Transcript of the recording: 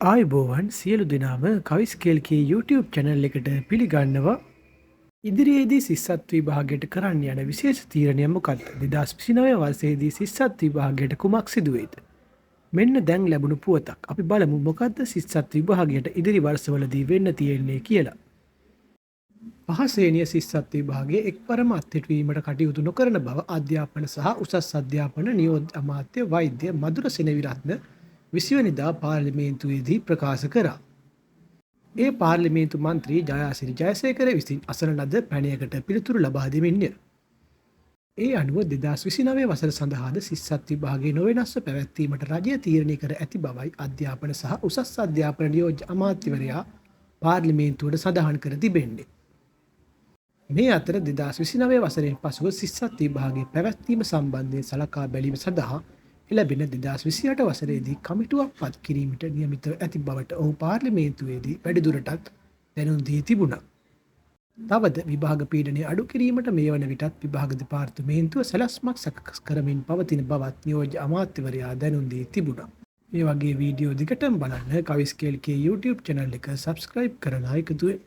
ආයුබෝවන් සියලු දෙනාම කවිස්කේල්කේ YouTube චැනල් එකට පිළිගන්නවා. ඉදිරියේදී සිස්සත් විභාගයට කරන්න යන විශේෂ තීරණය මොකක්ද? 2029 වර්ෂයේදී සිස්සත් විභාගයට කුමක් සිදුවේද? මෙන්න දැන් ලැබුණු පුවතක්. අපි බලමු මොකද්ද සිස්සත් විභාගයට ඉදිරි වර්ෂවලදී වෙන්න තියෙන්නේ කියලා. පහසේනිය සිස්සත් විභාගයේ එක්වරම අත්හිටුවීමට කටයුතු නොකරන බව අධ්‍යාපන සහ උසස් අධ්‍යාපන නියෝජ්‍ය අමාත්‍ය වෛද්‍ය මధుර සෙනවිරත්න 20 වෙනිදා පාර්ලිමේන්තුවේදී ප්‍රකාශ කරා. ඒ පාර්ලිමේන්තු මන්ත්‍රී ජයාසිරි ජයසේකර විසින් අසන ලද පැනයකට පිළිතුරු ලබා දෙමින්ය. ඒ අනුව 2029 වසර සඳහාද සිස්සත් විභාගයේ නොවෙනස්ව පැවැත්වීමට රජය තීරණය කර ඇති බවයි අධ්‍යාපන සහ උසස් අධ්‍යාපන නියෝජ්‍ය අමාත්‍යවරයා පාර්ලිමේන්තුවට සඳහන් කර තිබෙන්නේ. මේ අතර 2029 වසරෙන් පසුව සිස්සත් විභාගයේ පැවැත්වීම සම්බන්ධයෙන් සලකා බැලීම සඳහා එළබෙන 2028 වසරේදී කමිටුවක් පත් කිරීමට නියමිතව ඇති බවට ඔහු පාර්ලිමේන්තුවේදී වැඩිදුරටත් දැනුම් දී තිබුණා. තවද විභාග පීඩනය අඩු කිරීමට මේ වන විටත් විභාග දෙපාර්තමේන්තුව සැලැස්මක් සකස් කරමින් පවතින බවත් නියෝජ්‍ය අමාත්‍යවරයා දැනුම් දී තිබුණා. මේ වගේ වීඩියෝ දිගටම බලන්න කවිස්කේල්කේ YouTube channel එක subscribe කරලා එකතු වෙන්න.